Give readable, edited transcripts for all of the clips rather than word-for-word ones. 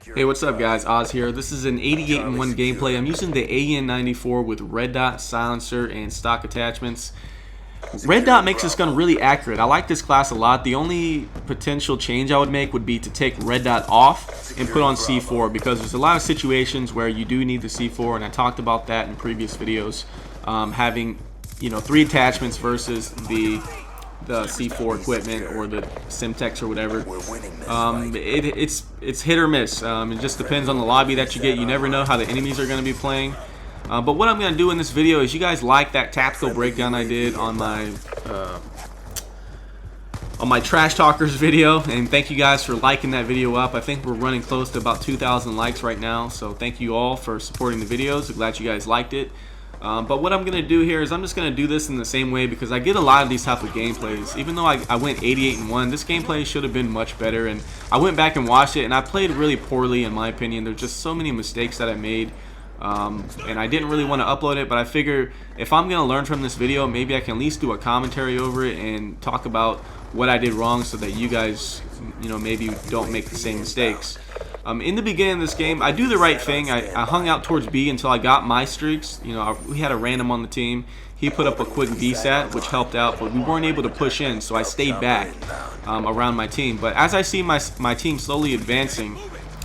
Hey, what's up guys? Oz here. This is an 88-1 gameplay. I'm using the AN-94 with red dot, silencer, and stock attachments. Red dot makes this gun really accurate. I like this class a lot. The only potential change I would make would be to take red dot off and put on C4, because there's a lot of situations where you do need the C4, and I talked about that in previous videos. Having 3 attachments versus the C4 equipment or the Simtex or whatever. It's hit or miss. It just depends on the lobby that you get. You never know how the enemies are going to be playing. But what I'm going to do in this video is, you guys like that tactical breakdown I did on my Trash Talkers video, and thank you guys for liking that video up. I think we're running close to about 2,000 likes right now, so thank you all for supporting the videos. I'm glad you guys liked it. But what I'm going to do here is I'm just going to do this in the same way, because I get a lot of these type of gameplays. Even though I went 88-1, this gameplay should have been much better, and I went back and watched it, and I played really poorly in my opinion. There's just so many mistakes that I made, and I didn't really want to upload it, but I figure if I'm going to learn from this video, maybe I can at least do a commentary over it and talk about what I did wrong, so that you guys, maybe don't make the same mistakes. In the beginning of this game, I do the right thing. I hung out towards B until I got my streaks. We had a random on the team. He put up a quick VSAT, which helped out, but we weren't able to push in, so I stayed back around my team. But as I see my team slowly advancing,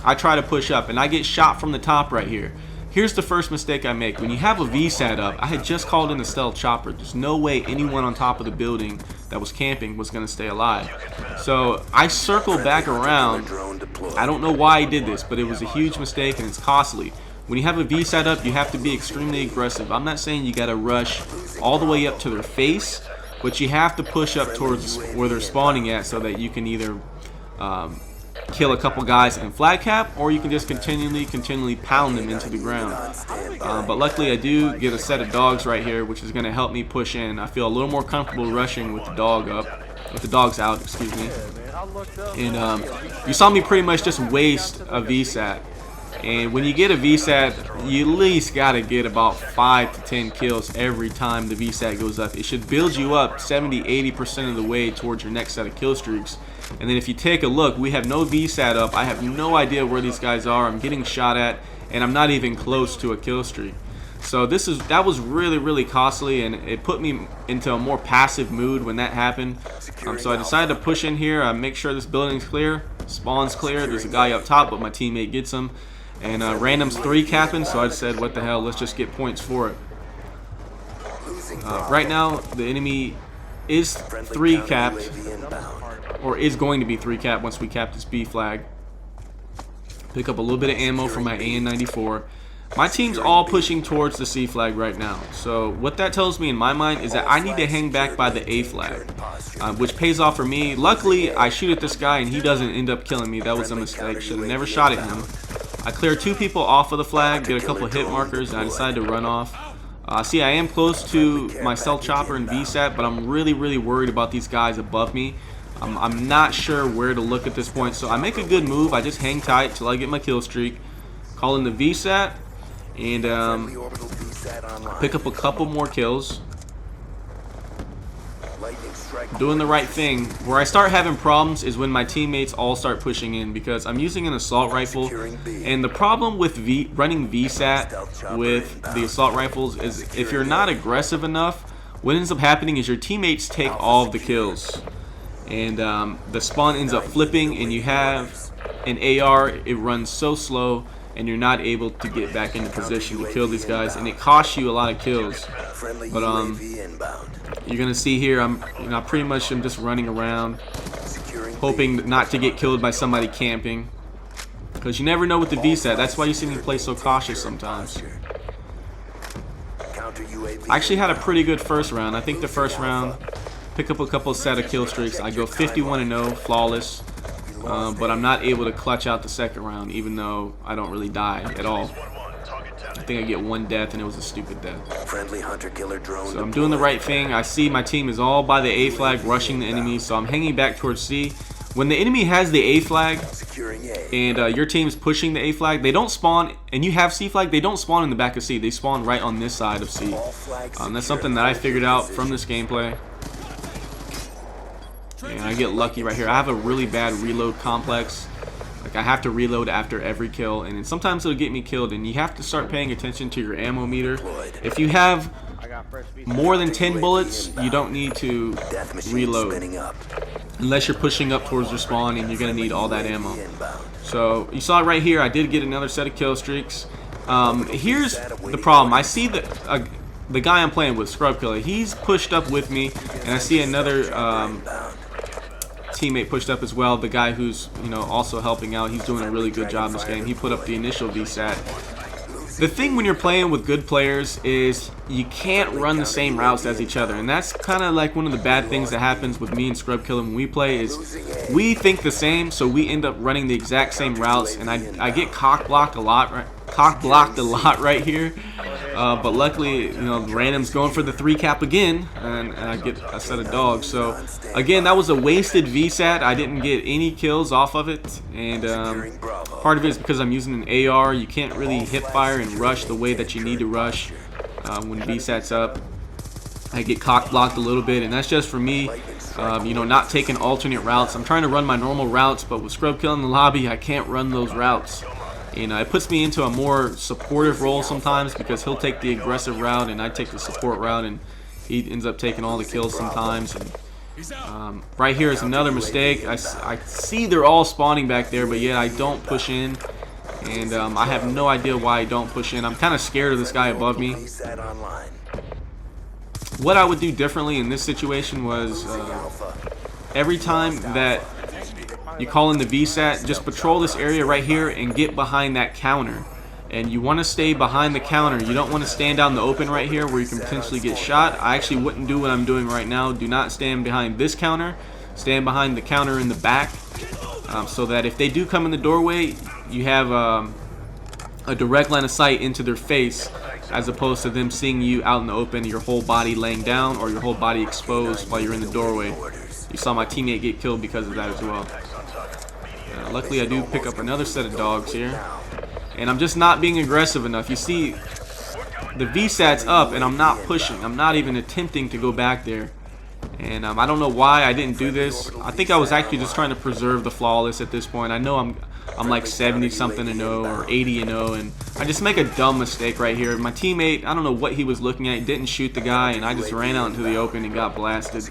I try to push up, and I get shot from the top right here. Here's the first mistake I make. When you have a VSAT up, I had just called in the stealth chopper. There's no way anyone on top of the building that was camping was going to stay alive. So I circled back around. I don't know why I did this, but it was a huge mistake, and it's costly. When you have a VSAT up, you have to be extremely aggressive. I'm not saying you got to rush all the way up to their face, but you have to push up towards where they're spawning at, so that you can either kill a couple guys in flag cap, or you can just continually pound them into the ground. But luckily I do get a set of dogs right here, which is going to help me push in. I feel a little more comfortable rushing with the dogs out, excuse me. And you saw me pretty much just waste a VSAT. And when you get a VSAT, you at least got to get about 5 to 10 kills every time the VSAT goes up. It should build you up 70-80% of the way towards your next set of kill streaks. And then if you take a look, we have no VSAT up. I have no idea where these guys are. I'm getting shot at, and I'm not even close to a kill streak. So that was really costly, and it put me into a more passive mood when that happened. So I decided to push in here. I make sure this building's clear, spawn's clear. There's a guy up top, but my teammate gets him. And random's 3 capping, so I said, what the hell, let's just get points for it. Right now, the enemy is 3 capped, or is going to be 3 capped once we cap this B flag. Pick up a little bit of ammo from my AN-94. My team's all pushing towards the C flag right now. So what that tells me in my mind is that I need to hang back by the A flag, which pays off for me. Luckily, I shoot at this guy and he doesn't end up killing me. That was a mistake. Should have never shot at him. I clear 2 people off of the flag, get a couple of hit markers, and I decide to run off. See, I am close to my stealth chopper and VSAT, but I'm really worried about these guys above me. I'm not sure where to look at this point, so I make a good move. I just hang tight till I get my kill streak, call in the VSAT, and pick up a couple more kills. Doing the right thing. Where I start having problems is when my teammates all start pushing in, because I'm using an assault rifle, and the problem with running VSAT with the assault rifles is if you're not aggressive enough, what ends up happening is your teammates take all of the kills, and the spawn ends up flipping, and you have an AR, it runs so slow, and you're not able to get back into position to kill these guys, and it costs you a lot of kills. But you're gonna see here, I'm pretty much I'm just running around, hoping not to get killed by somebody camping, because you never know with the VSAT. That's why you see me play so cautious sometimes. I actually had a pretty good first round. I think the first round, pick up a couple set of kill streaks. I go 51-0, flawless. But I'm not able to clutch out the second round, even though I don't really die at all. I think I get 1 death, and it was a stupid death. So I'm doing the right thing. I see my team is all by the A flag, rushing the enemy, so I'm hanging back towards C. When the enemy has the A flag, and your team is pushing the A flag, they don't spawn, and you have C flag, they don't spawn in the back of C. They spawn right on this side of C. That's something that I figured out from this gameplay. And I get lucky right here. I have a really bad reload complex. Like I have to reload after every kill, and then sometimes it'll get me killed, and you have to start paying attention to your ammo meter. If you have more than 10 bullets, you don't need to reload unless you're pushing up towards respawn, and you're gonna need all that ammo. So you saw it right here. I did get another set of kill streaks. Here's the problem. I see that the guy I'm playing with, Scrub Killer, he's pushed up with me, and I see another teammate pushed up as well. The guy who's, you know, also helping out, he's doing a really good job in this game. He put up the initial VSAT. The thing when you're playing with good players is you can't run the same routes as each other, and that's kind of like one of the bad things that happens with me and Scrub Killer when we play is we think the same, so we end up running the exact same routes, and I get cock blocked a lot right here. But luckily, you know, random's going for the 3 cap again, and I get a set of dogs. So again, that was a wasted VSAT. I didn't get any kills off of it, and part of it is because I'm using an AR. You can't really hip fire and rush the way that you need to rush when VSAT's up. I get cock blocked a little bit, and that's just for me, you know, not taking alternate routes. I'm trying to run my normal routes, but with Scrub Kill in the lobby, I can't run those routes. You know, it puts me into a more supportive role sometimes because he'll take the aggressive route and I take the support route, and he ends up taking all the kills sometimes. And, right here is another mistake. I see they're all spawning back there, but yet I don't push in. And I have no idea why I don't push in. I'm kind of scared of this guy above me. What I would do differently in this situation was every time that you call in the VSAT, just patrol this area right here and get behind that counter. And you want to stay behind the counter. You don't want to stand out in the open right here where you can potentially get shot. I actually wouldn't do what I'm doing right now. Do not stand behind this counter. Stand behind the counter in the back, so that if they do come in the doorway, you have a direct line of sight into their face, as opposed to them seeing you out in the open, your whole body laying down or your whole body exposed while you're in the doorway. You saw my teammate get killed because of that as well. Luckily I do pick up another set of dogs here, and I'm just not being aggressive enough. You see the VSAT's up and I'm not pushing. I'm not even attempting to go back there, and I don't know why I didn't do this. I think I was actually just trying to preserve the flawless at this point. I know I'm like 70 something and 0 or 80 and 0, and I just make a dumb mistake right here. My teammate, I don't know what he was looking at, he didn't shoot the guy, and I just ran out into the open and got blasted.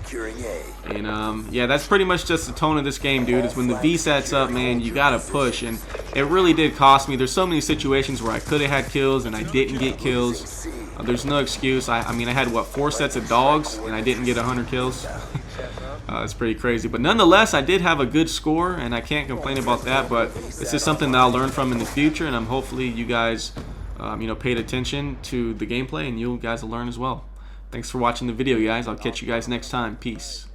And yeah, that's pretty much just the tone of this game, dude. Is when the VSAT's up, man, you gotta push, and it really did cost me. There's so many situations where I could have had kills and I didn't get kills. There's no excuse. I mean, I had what, 4 sets of dogs and I didn't get 100 kills. It's pretty crazy, but nonetheless I did have a good score and I can't complain about that. But this is something that I'll learn from in the future, and I'm hopefully you guys you know, paid attention to the gameplay, and you guys will learn as well. Thanks for watching the video, guys. I'll catch you guys next time. Peace.